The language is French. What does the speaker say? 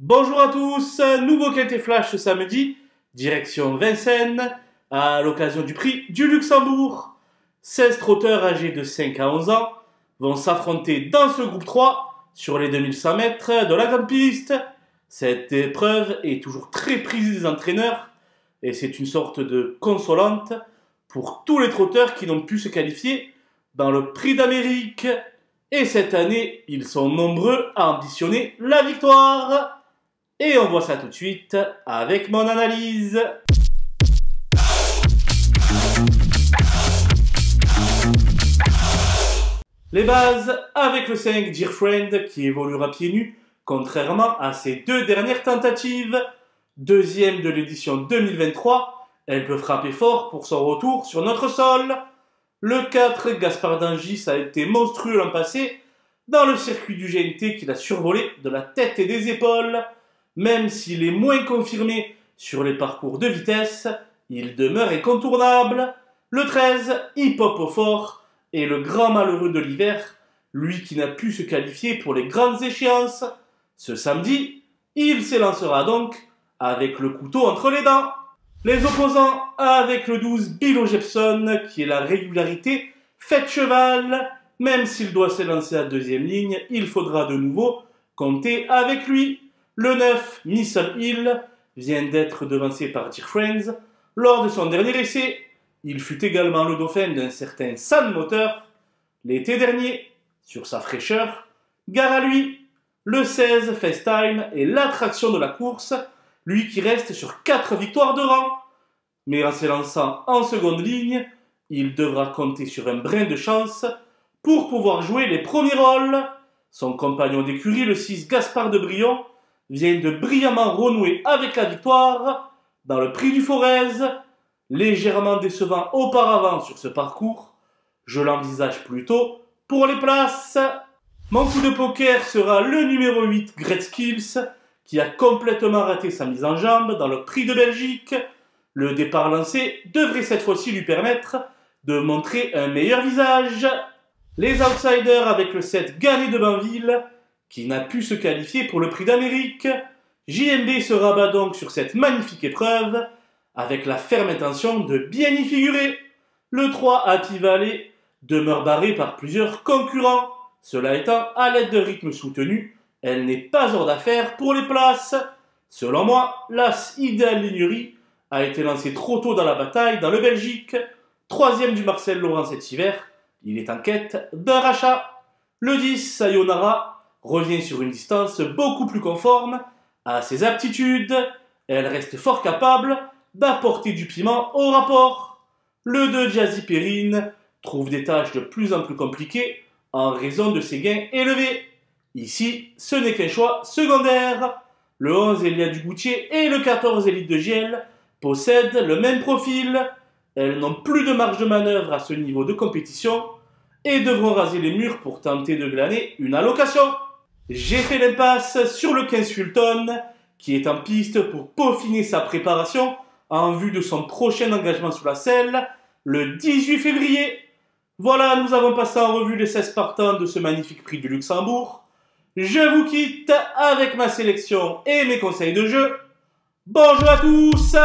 Bonjour à tous, nouveau Quintet Flash ce samedi, direction Vincennes, à l'occasion du prix du Luxembourg. 16 trotteurs âgés de 5 à 11 ans vont s'affronter dans ce groupe 3 sur les 2100 mètres de la grande piste. Cette épreuve est toujours très prisée des entraîneurs et c'est une sorte de consolante pour tous les trotteurs qui n'ont pu se qualifier dans le prix d'Amérique. Et cette année, ils sont nombreux à ambitionner la victoire. Et on voit ça tout de suite avec mon analyse. Les bases avec le 5 Dear Friend qui évoluera pieds nus, contrairement à ses deux dernières tentatives. Deuxième de l'édition 2023, elle peut frapper fort pour son retour sur notre sol. Le 4 Gaspard d'Angis a été monstrueux l'an passé dans le circuit du GNT qu'il a survolé de la tête et des épaules. Même s'il est moins confirmé sur les parcours de vitesse, il demeure incontournable. Le 13, Hip Hop au fort, est le grand malheureux de l'hiver, lui qui n'a pu se qualifier pour les grandes échéances. Ce samedi, il s'élancera donc avec le couteau entre les dents. Les opposants avec le 12, Bilo Jepson, qui est la régularité faite cheval. Même s'il doit s'élancer à deuxième ligne, il faudra de nouveau compter avec lui. Le 9, Missile Hill, vient d'être devancé par Dear Friends. Lors de son dernier essai, il fut également le dauphin d'un certain San Moteur. L'été dernier, sur sa fraîcheur, gare à lui. Le 16, FaceTime, est l'attraction de la course, lui qui reste sur 4 victoires de rang. Mais en s'élançant en seconde ligne, il devra compter sur un brin de chance pour pouvoir jouer les premiers rôles. Son compagnon d'écurie, le 6, Gaspard de Brion, vient de brillamment renouer avec la victoire dans le prix du Forez. Légèrement décevant auparavant sur ce parcours, je l'envisage plutôt pour les places. Mon coup de poker sera le numéro 8, Great Skills, qui a complètement raté sa mise en jambe dans le prix de Belgique. Le départ lancé devrait cette fois-ci lui permettre de montrer un meilleur visage. Les outsiders avec le 7, Gannet de Banville, qui n'a pu se qualifier pour le prix d'Amérique. JMB se rabat donc sur cette magnifique épreuve, avec la ferme intention de bien y figurer. Le 3, Happy Valley, demeure barré par plusieurs concurrents. Cela étant, à l'aide de rythme soutenu, elle n'est pas hors d'affaire pour les places. Selon moi, l'As Ideal Lignerie a été lancé trop tôt dans la bataille dans le Belgique. Troisième du Marcel Laurent cet hiver, il est en quête d'un rachat. Le 10, Sayonara, revient sur une distance beaucoup plus conforme à ses aptitudes. Elle reste fort capable d'apporter du piment au rapport. Le 2, Jazzy Perrine, trouve des tâches de plus en plus compliquées en raison de ses gains élevés. Ici, ce n'est qu'un choix secondaire. Le 11, Elia Dugoutier, et le 14, Élite de Giel, possèdent le même profil. Elles n'ont plus de marge de manœuvre à ce niveau de compétition et devront raser les murs pour tenter de glaner une allocation. J'ai fait l'impasse sur le 15 Fulton, qui est en piste pour peaufiner sa préparation en vue de son prochain engagement sous la selle, le 18 février. Voilà, nous avons passé en revue les 16 partants de ce magnifique prix du Luxembourg. Je vous quitte avec ma sélection et mes conseils de jeu. Bonjour à tous!